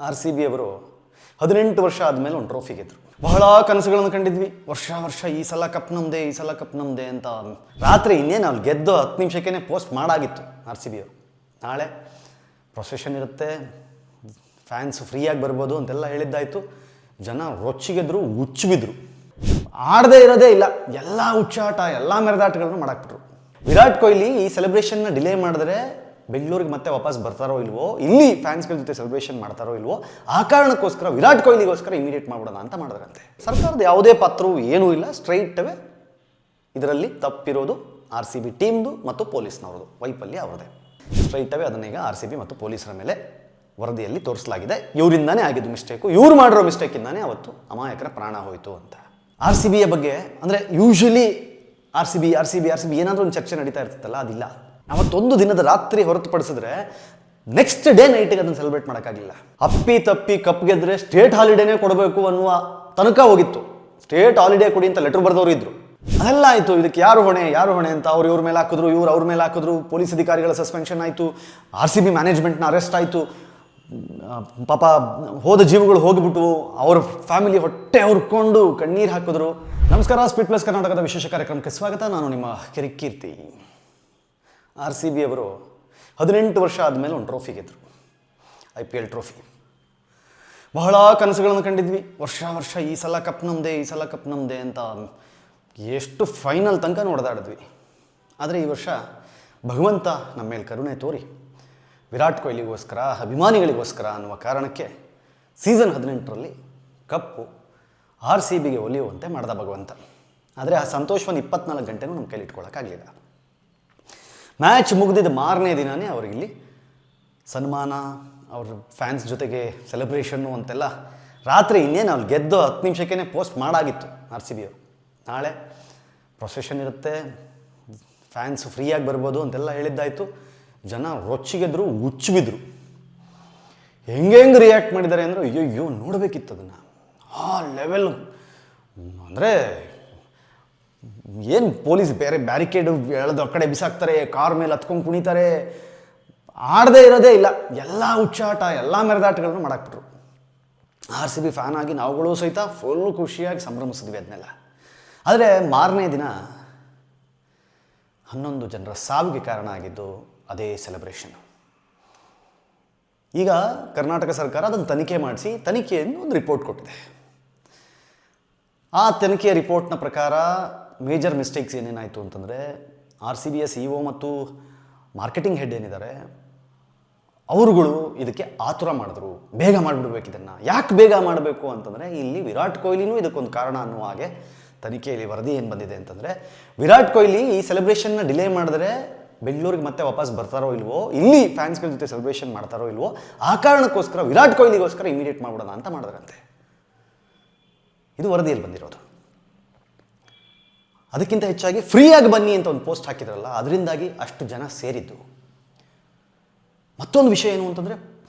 R C B ಅವರು 18 ವರ್ಷ ಆದಮೇಲೆ ಒಂದು ಟ್ರೋಫಿ ಗೆದ್ರು. ಬಹಳ ಕನಸುಗಳನ್ನು ಕಂಡಿದ್ವಿ, ವರ್ಷ ಈ ಸಲ ಕಪ್ ನಮ್ಮದೇ ಅಂತ. ರಾತ್ರಿ ಇನ್ನೇನು ಅಲ್ಲಿ ಗೆದ್ದು 10 ನಿಮಿಷಕ್ಕೇ ಪೋಸ್ಟ್ ಮಾಡಾಗಿತ್ತು ಆರ್ ಸಿ ಬಿ ಅವರು. ನಾಳೆ ಪ್ರೊಸೆಷನ್ ಇರುತ್ತೆ, ಫ್ಯಾನ್ಸ್ ಫ್ರೀಯಾಗಿ ಬರ್ಬೋದು ಅಂತೆಲ್ಲ ಹೇಳಿದ್ದಾಯಿತು. ಜನ ರೊಚ್ಚಿಗೆದ್ರು, ಹುಚ್ಚಿಬಿದ್ರು. ಆಡದೇ ಇರೋದೇ ಇಲ್ಲ, ಎಲ್ಲ ಹುಚ್ಚಾಟ, ಎಲ್ಲ ಮೆರೆದಾಟಗಳನ್ನು ಮಾಡಾಕ್ಬಿಟ್ರು. ವಿರಾಟ್ ಕೊಹ್ಲಿ ಈ ಸೆಲೆಬ್ರೇಷನ್ನ ಡಿಲೇ ಮಾಡಿದ್ರೆ ಬೆಂಗಳೂರಿಗೆ ಮತ್ತೆ ವಾಪಸ್ ಬರ್ತಾರೋ ಇಲ್ವೋ, ಇಲ್ಲಿ ಫ್ಯಾನ್ಸ್ಗಳ ಜೊತೆ ಸೆಲೆಬ್ರೇಷನ್ ಮಾಡ್ತಾರೋ ಇಲ್ವೋ, ಆ ಕಾರಣಕ್ಕೋಸ್ಕರ ವಿರಾಟ್ ಕೊಹ್ಲಿಗೋಸ್ಕರ ಇಮಿಡಿಯೇಟ್ ಮಾಡ್ಬಿಡೋಣ ಅಂತ ಮಾಡಿದ್ರಂತೆ. ಸರ್ಕಾರದ ಯಾವುದೇ ಪಾತ್ರವೂ ಏನೂ ಇಲ್ಲ, ಸ್ಟ್ರೈಟ್ ಅವೇ ಇದರಲ್ಲಿ ತಪ್ಪಿರೋದು ಆರ್ ಸಿ ಬಿ ಟೀಮ್ದು ಮತ್ತು ಪೊಲೀಸ್ನವ್ರದ್ದು, ವೈಫಲ್ಯ ಅವ್ರದ್ದೇ. ಸ್ಟ್ರೈಟ್ ಅವೇ ಅದನ್ನೀಗ ಆರ್ ಸಿ ಬಿ ಮತ್ತು ಪೊಲೀಸರ ಮೇಲೆ ವರದಿಯಲ್ಲಿ ತೋರಿಸಲಾಗಿದೆ. ಇವರಿಂದಾನೇ ಆಗಿದ್ದು ಮಿಸ್ಟೇಕು, ಇವ್ರು ಮಾಡಿರೋ ಮಿಸ್ಟೇಕಿಂದಾನೇ ಅವತ್ತು ಅಮಾಯಕರ ಪ್ರಾಣ ಹೋಯಿತು ಅಂತ. ಆರ್ ಸಿ ಬಿಯ ಬಗ್ಗೆ ಅಂದರೆ ಯೂಶಲಿ ಆರ್ ಸಿ ಬಿ ಏನಾದರೂ ಒಂದು ಚರ್ಚೆ ನಡೀತಾ ಇರ್ತೈತಲ್ಲ, ಅದಿಲ್ಲ. ಅವತ್ತೊಂದು ದಿನದ ರಾತ್ರಿ ಹೊರತುಪಡಿಸಿದ್ರೆ ನೆಕ್ಸ್ಟ್ ಡೇ ನೈಟಿಗೆ ಅದನ್ನು ಸೆಲೆಬ್ರೇಟ್ ಮಾಡೋಕ್ಕಾಗಲಿಲ್ಲ. ಅಪ್ಪಿ ತಪ್ಪಿ ಕಪ್ ಗೆದ್ರೆ ಸ್ಟೇಟ್ ಹಾಲಿಡೇನೇ ಕೊಡಬೇಕು ಅನ್ನುವ ತನಕ ಹೋಗಿತ್ತು. ಸ್ಟೇಟ್ ಹಾಲಿಡೇ ಕೊಡಿ ಅಂತ ಲೆಟರ್ ಬರೆದವರು ಇದ್ರು. ಅದೆಲ್ಲ ಆಯಿತು. ಇದಕ್ಕೆ ಯಾರು ಹೊಣೆ ಅಂತ ಇವ್ರ ಮೇಲೆ ಹಾಕಿದ್ರು, ಇವ್ರು ಅವ್ರ ಮೇಲೆ ಹಾಕಿದ್ರು. ಪೊಲೀಸ್ ಅಧಿಕಾರಿಗಳ ಸಸ್ಪೆನ್ಷನ್ ಆಯಿತು, ಆರ್ ಸಿ ಬಿ ಮ್ಯಾನೇಜ್ಮೆಂಟ್ನ ಅರೆಸ್ಟ್ ಆಯಿತು. ಪಾಪ ಹೋದ ಜೀವಗಳು ಹೋಗಿಬಿಟ್ಟು ಅವ್ರ ಫ್ಯಾಮಿಲಿ ಹೊಟ್ಟೆ ಹುರ್ಕೊಂಡು ಕಣ್ಣೀರು ಹಾಕಿದ್ರು. ನಮಸ್ಕಾರ, ಸ್ಪೀಡ್ ಪ್ಲಸ್ ಕರ್ನಾಟಕದ ವಿಶೇಷ ಕಾರ್ಯಕ್ರಮಕ್ಕೆ ಸ್ವಾಗತ. ನಾನು ನಿಮ್ಮ ಕಿರಿಕೀರ್ತಿ. ಆರ್ ಸಿ ಬಿ ಅವರು 18 ವರ್ಷ ಆದಮೇಲೆ ಒಂದು ಟ್ರೋಫಿ ಗೆದ್ರು, IPL ಟ್ರೋಫಿ. ಬಹಳ ಕನಸುಗಳನ್ನು ಕಂಡಿದ್ವಿ, ವರ್ಷ ಈ ಸಲ ಕಪ್ ನಮ್ಮದೇ ಅಂತ. ಎಷ್ಟು ಫೈನಲ್ ತನಕ ನೋಡ್ದಾಡಿದ್ವಿ. ಆದರೆ ಈ ವರ್ಷ ಭಗವಂತ ನಮ್ಮ ಮೇಲೆ ಕರುಣೆ ತೋರಿ ವಿರಾಟ್ ಕೊಹ್ಲಿಗೋಸ್ಕರ, ಅಭಿಮಾನಿಗಳಿಗೋಸ್ಕರ ಅನ್ನುವ ಕಾರಣಕ್ಕೆ ಸೀಸನ್ 18ರಲ್ಲಿ ಕಪ್ಪು ಆರ್ ಸಿ ಬಿಗೆ ಒಲಿಯುವಂತೆ ಮಾಡ್ದ ಭಗವಂತ. ಆದರೆ ಆ ಸಂತೋಷವನ್ನು 24 ಗಂಟೆನೂ ನಮ್ಮ ಕೈಲಿ ಇಟ್ಕೊಳ್ಳೋಕ್ಕಾಗಲಿಲ್ಲ. ಮ್ಯಾಚ್ ಮುಗಿದಿದ್ದ ಮಾರನೇ ದಿನವೇ ಅವ್ರಿಗಿಲ್ಲಿ ಸನ್ಮಾನ, ಅವ್ರ ಫ್ಯಾನ್ಸ್ ಜೊತೆಗೆ ಸೆಲೆಬ್ರೇಷನ್ನು ಅಂತೆಲ್ಲ ರಾತ್ರಿ ಇನ್ನೇನು ಅಲ್ಲಿ ಗೆದ್ದು 10 ನಿಮಿಷಕ್ಕೇ ಪೋಸ್ಟ್ ಮಾಡಾಗಿತ್ತು ಆರ್ ಸಿ ಬಿ ಅವರು. ನಾಳೆ ಪ್ರೊಸೆಷನ್ ಇರುತ್ತೆ, ಫ್ಯಾನ್ಸ್ ಫ್ರೀಯಾಗಿ ಬರ್ಬೋದು ಅಂತೆಲ್ಲ ಹೇಳಿದ್ದಾಯಿತು. ಜನ ರೊಚ್ಚಿಗೆದ್ರು, ಹುಚ್ಚಿಬಿದ್ರು. ಹೆಂಗೆ ರಿಯಾಕ್ಟ್ ಮಾಡಿದ್ದಾರೆ ಅಂದರೆ ಅಯ್ಯೋ ನೋಡಬೇಕಿತ್ತು ಅದನ್ನು. ಆ ಲೆವೆಲ್ ಅಂದರೆ ಏನು ಪೊಲೀಸ್ ಬೇರೆ ಬ್ಯಾರಿಕೇಡ್ ಎಳೆದು ಆ ಕಡೆ ಬಿಸಾಕ್ತಾರೆ, ಕಾರ್ ಮೇಲೆ ಹತ್ಕೊಂಡು ಕುಣಿತಾರೆ. ಆಡದೇ ಇರೋದೇ ಇಲ್ಲ, ಎಲ್ಲ ಹುಚ್ಚಾಟ, ಎಲ್ಲ ಮೆರೆದಾಟಗಳನ್ನು ಮಾಡಾಕ್ಬಿಟ್ರು. ಆರ್ ಸಿ ಬಿ ಫ್ಯಾನ್ ಆಗಿ ನಾವುಗಳು ಸಹಿತ ಫುಲ್ ಖುಷಿಯಾಗಿ ಸಂಭ್ರಮಿಸಿದ್ವಿ ಅದನ್ನೆಲ್ಲ. ಆದರೆ ಮಾರನೇ ದಿನ 11 ಜನರ ಸಾವಿಗೆ ಕಾರಣ ಆಗಿದ್ದು ಅದೇ ಸೆಲೆಬ್ರೇಷನ್. ಈಗ ಕರ್ನಾಟಕ ಸರ್ಕಾರ ಅದನ್ನು ತನಿಖೆ ಮಾಡಿಸಿ ತನಿಖೆಯನ್ನು ಒಂದು ರಿಪೋರ್ಟ್ ಕೊಟ್ಟಿದೆ. ಆ ತನಿಖೆಯ ರಿಪೋರ್ಟ್ನ ಪ್ರಕಾರ ಮೇಜರ್ ಮಿಸ್ಟೇಕ್ಸ್ ಏನೇನಾಯಿತು ಅಂತಂದರೆ, ಆರ್ ಸಿ ಬಿಯ CEO ಮತ್ತು ಮಾರ್ಕೆಟಿಂಗ್ ಹೆಡ್ ಏನಿದ್ದಾರೆ ಅವರುಗಳು ಇದಕ್ಕೆ ಆತುರ ಮಾಡಿದ್ರು. ಬೇಗ ಮಾಡಿಬಿಡ್ಬೇಕು ಇದನ್ನು. ಯಾಕೆ ಬೇಗ ಮಾಡಬೇಕು ಅಂತಂದರೆ, ಇಲ್ಲಿ ವಿರಾಟ್ ಕೊಹ್ಲಿನೂ ಇದಕ್ಕೊಂದು ಕಾರಣ ಅನ್ನುವ ಹಾಗೆ ತನಿಖೆಯಲ್ಲಿ ವರದಿ ಏನು ಬಂದಿದೆ ಅಂತಂದರೆ, ವಿರಾಟ್ ಕೊಹ್ಲಿ ಈ ಸೆಲೆಬ್ರೇಷನ್ನ ಡಿಲೇ ಮಾಡಿದ್ರೆ ಬೆಂಗಳೂರಿಗೆ ಮತ್ತೆ ವಾಪಸ್ ಬರ್ತಾರೋ ಇಲ್ವೋ, ಇಲ್ಲಿ ಫ್ಯಾನ್ಸ್ಗಳ ಜೊತೆ ಸೆಲೆಬ್ರೇಷನ್ ಮಾಡ್ತಾರೋ ಇಲ್ವೋ, ಆ ಕಾರಣಕ್ಕೋಸ್ಕರ ವಿರಾಟ್ ಕೊಹ್ಲಿಗೋಸ್ಕರ ಇಮಿಡಿಯೇಟ್ ಮಾಡ್ಬಿಡೋಣ ಅಂತ ಮಾಡಿದ್ರಂತೆ. ಇದು ವರದಿಯಲ್ಲಿ ಬಂದಿರೋದು. ಅದಕ್ಕಿಂತ ಹೆಚ್ಚಾಗಿ ಫ್ರೀಯಾಗಿ ಬನ್ನಿ ಅಂತ ಒಂದು ಪೋಸ್ಟ್ ಹಾಕಿದ್ರಲ್ಲ, ಅದರಿಂದಾಗಿ ಅಷ್ಟು ಜನ ಸೇರಿದ್ದು. ಮತ್ತೊಂದು ವಿಷಯ ಏನು ಅಂತಂದರೆ,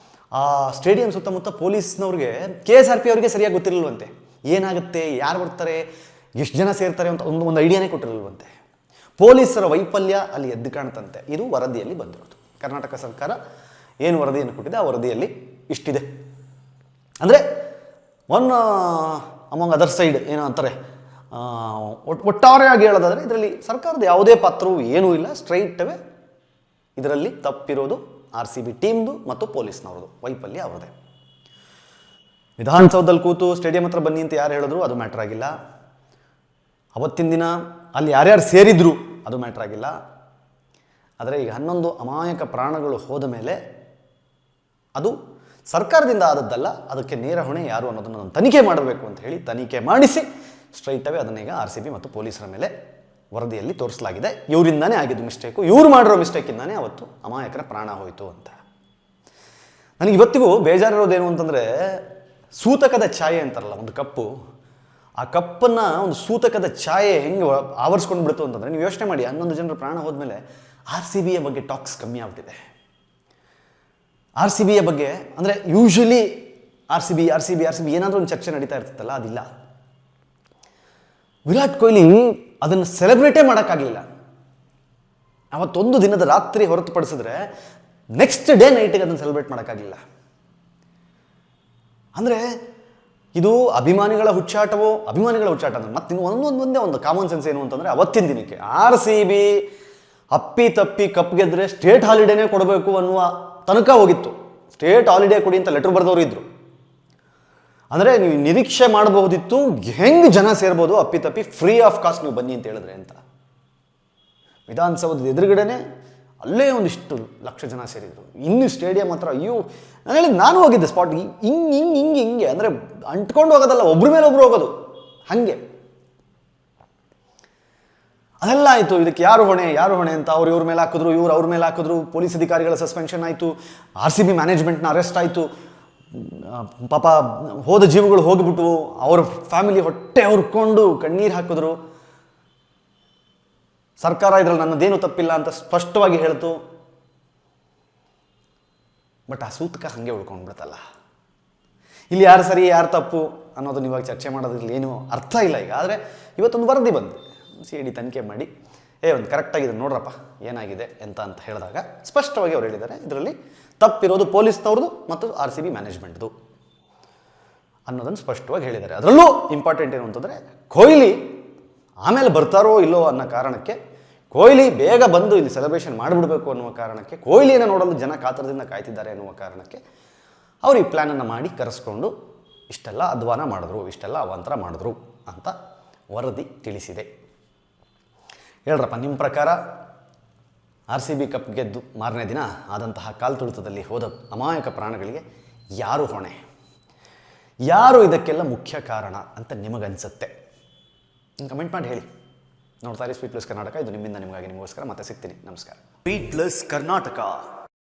ಆ ಸ್ಟೇಡಿಯಂ ಸುತ್ತಮುತ್ತ ಪೊಲೀಸ್ನವ್ರಿಗೆ KSRP ಅವರಿಗೆ ಸರಿಯಾಗಿ ಗೊತ್ತಿರಲಿಲ್ವಂತೆ. ಏನಾಗುತ್ತೆ, ಯಾರು ಬರ್ತಾರೆ, ಎಷ್ಟು ಜನ ಸೇರ್ತಾರೆ ಅಂತ ಒಂದು ಐಡಿಯಾನೇ ಕೊಟ್ಟಿರಲಿಲ್ವಂತೆ. ಪೊಲೀಸರ ವೈಫಲ್ಯ ಅಲ್ಲಿ ಎದ್ದು ಕಾಣ್ತಂತೆ. ಇದು ವರದಿಯಲ್ಲಿ ಬಂದಿರೋದು. ಕರ್ನಾಟಕ ಸರ್ಕಾರ ಏನು ವರದಿಯನ್ನು ಕೊಟ್ಟಿದೆ, ಆ ವರದಿಯಲ್ಲಿ ಇಷ್ಟಿದೆ. ಅಂದರೆ ಅಮಾಂಗ್ ಅದರ್ ಸೈಡ್ ಏನೋ ಅಂತಾರೆ, ಒಟ್ಟಾರೆಯಾಗಿ ಹೇಳೋದಾದರೆ ಇದರಲ್ಲಿ ಸರ್ಕಾರದ ಯಾವುದೇ ಪಾತ್ರವೂ ಏನೂ ಇಲ್ಲ, ಸ್ಟ್ರೈಟ್ ಅವೇ ಇದರಲ್ಲಿ ತಪ್ಪಿರೋದು ಆರ್ ಸಿ ಬಿ ಟೀಮ್ದು ಮತ್ತು ಪೊಲೀಸ್ನವ್ರದ್ದು, ವೈಫಲ್ಯ ಅವ್ರದ್ದೇ. ವಿಧಾನಸೌಧದಲ್ಲಿ ಕೂತು ಸ್ಟೇಡಿಯಂ ಹತ್ರ ಬನ್ನಿ ಅಂತ ಯಾರು ಹೇಳಿದ್ರು ಅದು ಮ್ಯಾಟ್ರ್ ಆಗಿಲ್ಲ. ಅವತ್ತಿನ ದಿನ ಅಲ್ಲಿ ಯಾರ್ಯಾರು ಸೇರಿದ್ರು ಅದು ಮ್ಯಾಟ್ರ್ ಆಗಿಲ್ಲ. ಆದರೆ ಈಗ 11 ಅಮಾಯಕ ಪ್ರಾಣಗಳು ಹೋದ ಮೇಲೆ ಅದು ಸರ್ಕಾರದಿಂದ ಆದದ್ದಲ್ಲ, ಅದಕ್ಕೆ ನೇರ ಹೊಣೆ ಯಾರು ಅನ್ನೋದನ್ನು ನಾನು ತನಿಖೆ ಮಾಡಬೇಕು ಅಂತ ಹೇಳಿ ತನಿಖೆ ಮಾಡಿಸಿ ಸ್ಟ್ರೈಟ್ ಅವೇ ಅದನ್ನೀಗ ಆರ್ ಸಿ ಬಿ ಮತ್ತು ಪೊಲೀಸರ ಮೇಲೆ ವರದಿಯಲ್ಲಿ ತೋರಿಸಲಾಗಿದೆ. ಇವರಿಂದಾನೇ ಆಗಿದ್ದು ಮಿಸ್ಟೇಕು, ಇವ್ರು ಮಾಡಿರೋ ಮಿಸ್ಟೇಕಿಂದಾನೇ ಅವತ್ತು ಅಮಾಯಕರ ಪ್ರಾಣ ಹೋಯಿತು ಅಂತ. ನನಗೆ ಇವತ್ತಿಗೂ ಬೇಜಾರಿರೋದೇನು ಅಂತಂದರೆ, ಸೂತಕದ ಛಾಯೆ ಅಂತಾರಲ್ಲ ಒಂದು ಕಪ್ಪು, ಆ ಕಪ್ಪನ್ನು ಒಂದು ಸೂತಕದ ಛಾಯೆ ಹೆಂಗೆ ಆವರಿಸ್ಕೊಂಡು ಬಿಡ್ತು ಅಂತಂದರೆ, ನೀವು ಯೋಚನೆ ಮಾಡಿ, 11 ಜನರ ಪ್ರಾಣ ಹೋದ್ಮೇಲೆ ಆರ್ ಸಿ ಬಿಯ ಬಗ್ಗೆ ಟಾಕ್ಸ್ ಕಮ್ಮಿ ಆಗ್ಬಿಟ್ಟಿದೆ. ಆರ್ ಸಿ ಬಿಯ ಬಗ್ಗೆ ಅಂದರೆ ಯೂಶಲಿ ಆರ್ ಸಿ ಬಿ ಏನಾದರೂ ಒಂದು ಚರ್ಚೆ ನಡೀತಾ ಇರ್ತೈತಲ್ಲ, ಅದಿಲ್ಲ. ವಿರಾಟ್ ಕೊಹ್ಲಿ ಅದನ್ನು ಸೆಲೆಬ್ರೇಟೇ ಮಾಡೋಕ್ಕಾಗಲಿಲ್ಲ. ಅವತ್ತೊಂದು ದಿನದ ರಾತ್ರಿ ಹೊರತುಪಡಿಸಿದ್ರೆ ನೆಕ್ಸ್ಟ್ ಡೇ ನೈಟಿಗೆ ಅದನ್ನು ಸೆಲೆಬ್ರೇಟ್ ಮಾಡೋಕ್ಕಾಗಲಿಲ್ಲ. ಅಂದರೆ ಇದು ಅಭಿಮಾನಿಗಳ ಹುಚ್ಚಾಟ ಅಂದರೆ ಮತ್ತಿನ್ನು ಒಂದೇ ಒಂದು ಕಾಮನ್ ಸೆನ್ಸ್ ಏನು ಅಂತಂದರೆ ಅವತ್ತಿನ ದಿನಕ್ಕೆ RCB ಅಪ್ಪಿ ತಪ್ಪಿ ಕಪ್ ಗೆದ್ದರೆ ಸ್ಟೇಟ್ ಹಾಲಿಡೇನೇ ಕೊಡಬೇಕು ಅನ್ನುವ ತನಕ ಹೋಗಿತ್ತು. ಸ್ಟೇಟ್ ಹಾಲಿಡೇ ಕೊಡಿ ಅಂತ ಲೆಟ್ರ್ ಬರೆದವರು ಇದ್ದರು. ಅಂದರೆ ನೀವು ನಿರೀಕ್ಷೆ ಮಾಡಬಹುದಿತ್ತು ಹೆಂಗೆ ಜನ ಸೇರ್ಬೋದು ಅಪ್ಪಿ ತಪ್ಪಿ ಫ್ರೀ ಆಫ್ ಕಾಸ್ಟ್ ನೀವು ಬನ್ನಿ ಅಂತ ಹೇಳಿದ್ರೆ ಅಂತ. ವಿಧಾನಸೌಧದ ಎದುರುಗಡೆನೆ ಅಲ್ಲೇ ಒಂದಿಷ್ಟು ಲಕ್ಷ ಜನ ಸೇರಿದರು. ಇನ್ನು ಸ್ಟೇಡಿಯಂ ಹತ್ರ ಅಯ್ಯೋ ನಾನು ಹೇಳಿದ್ದು, ನಾನು ಹೋಗಿದ್ದೆ ಸ್ಪಾಟ್ಗೆ. ಹಿಂಗೆ ಅಂದರೆ ಅಂಟ್ಕೊಂಡು ಹೋಗೋದಲ್ಲ, ಒಬ್ರ ಮೇಲೆ ಒಬ್ರು ಹೋಗೋದು ಹಾಗೆ. ಅದೆಲ್ಲ ಆಯಿತು. ಇದಕ್ಕೆ ಯಾರು ಹೊಣೆ ಅಂತ ಅವ್ರು ಇವ್ರ ಮೇಲೆ ಹಾಕಿದ್ರು, ಇವ್ರು ಅವ್ರ ಮೇಲೆ ಹಾಕಿದ್ರು. ಪೊಲೀಸ್ ಅಧಿಕಾರಿಗಳ ಸಸ್ಪೆನ್ಷನ್ ಆಯಿತು, RCB ಮ್ಯಾನೇಜ್ಮೆಂಟ್ನ ಅರೆಸ್ಟ್ ಆಯಿತು. ಪಾಪ ಹೋದ ಜೀವಗಳು ಹೋಗಿಬಿಟ್ಟು ಅವ್ರ ಫ್ಯಾಮಿಲಿ ಹೊಟ್ಟೆ ಹುರ್ಕೊಂಡು ಕಣ್ಣೀರು ಹಾಕಿದ್ರು. ಸರ್ಕಾರ ಇದ್ರಲ್ಲಿ ನನ್ನದೇನು ತಪ್ಪಿಲ್ಲ ಅಂತ ಸ್ಪಷ್ಟವಾಗಿ ಹೇಳ್ತು. ಬಟ್ ಆ ಸೂತಕ ಹಾಗೆ ಉಳ್ಕೊಂಡ್ಬಿಡ್ತಲ್ಲ. ಇಲ್ಲಿ ಯಾರು ಸರಿ ಯಾರು ತಪ್ಪು ಅನ್ನೋದನ್ನ ಇವಾಗ ಚರ್ಚೆ ಮಾಡೋದ್ರಲ್ಲಿ ಏನೂ ಅರ್ಥ ಇಲ್ಲ ಈಗ. ಆದರೆ ಇವತ್ತೊಂದು ವರದಿ ಬಂದಿದೆ, CID ತನಿಖೆ ಮಾಡಿ ಒಂದು ಕರೆಕ್ಟಾಗಿದೆ ನೋಡ್ರಪ್ಪ ಏನಾಗಿದೆ ಅಂತ ಹೇಳಿದಾಗ ಸ್ಪಷ್ಟವಾಗಿ ಅವ್ರು ಹೇಳಿದ್ದಾರೆ, ಇದರಲ್ಲಿ ತಪ್ಪಿರೋದು ಪೊಲೀಸ್ನವ್ರದ್ದು ಮತ್ತು RCB ಮ್ಯಾನೇಜ್ಮೆಂಟ್ದು ಅನ್ನೋದನ್ನು ಸ್ಪಷ್ಟವಾಗಿ ಹೇಳಿದ್ದಾರೆ. ಅದರಲ್ಲೂ ಇಂಪಾರ್ಟೆಂಟ್ ಏನು ಅಂತಂದರೆ, ಕೊಹ್ಲಿ ಆಮೇಲೆ ಬರ್ತಾರೋ ಇಲ್ಲೋ ಅನ್ನೋ ಕಾರಣಕ್ಕೆ, ಕೊಹ್ಲಿ ಬೇಗ ಬಂದು ಇಲ್ಲಿ ಸೆಲೆಬ್ರೇಷನ್ ಮಾಡಿಬಿಡಬೇಕು ಅನ್ನುವ ಕಾರಣಕ್ಕೆ, ಕೊಹ್ಲಿಯನ್ನು ನೋಡಲು ಜನ ಕಾತರದಿಂದ ಕಾಯ್ತಿದ್ದಾರೆ ಅನ್ನುವ ಕಾರಣಕ್ಕೆ ಅವರು ಈ ಪ್ಲ್ಯಾನನ್ನು ಮಾಡಿ ಕರೆಸ್ಕೊಂಡು ಇಷ್ಟೆಲ್ಲ ಅಧ್ವಾನ ಮಾಡಿದ್ರು, ಇಷ್ಟೆಲ್ಲ ಅವಾಂತರ ಮಾಡಿದ್ರು ಅಂತ ವರದಿ ತಿಳಿಸಿದೆ. ಹೇಳ್ರಪ್ಪ, ನಿಮ್ಮ ಪ್ರಕಾರ RCB ಕಪ್ ಗೆದ್ದು ಮಾರನೇ ದಿನ ಆದಂತಹ ಕಾಲ್ತುಳಿತದಲ್ಲಿ ಹೋದ ಅಮಾಯಕ ಪ್ರಾಣಗಳಿಗೆ ಯಾರು ಹೊಣೆ, ಯಾರು ಇದಕ್ಕೆಲ್ಲ ಮುಖ್ಯ ಕಾರಣ ಅಂತ ನಿಮಗನ್ಸುತ್ತೆ? ಕಮೆಂಟ್ ಮಾಡಿ ಹೇಳಿ. ನೋಡ್ತಾ ಇರಿ ಸ್ವೀಟ್ ಪ್ಲಸ್ ಕರ್ನಾಟಕ. ಇದು ನಿಮ್ಮಿಂದ ನಿಮಗಾಗಿ, ನಿಮಗೋಸ್ಕರ. ಮತ್ತೆ ಸಿಗ್ತೀನಿ. ನಮಸ್ಕಾರ. Sweet plus Karnataka.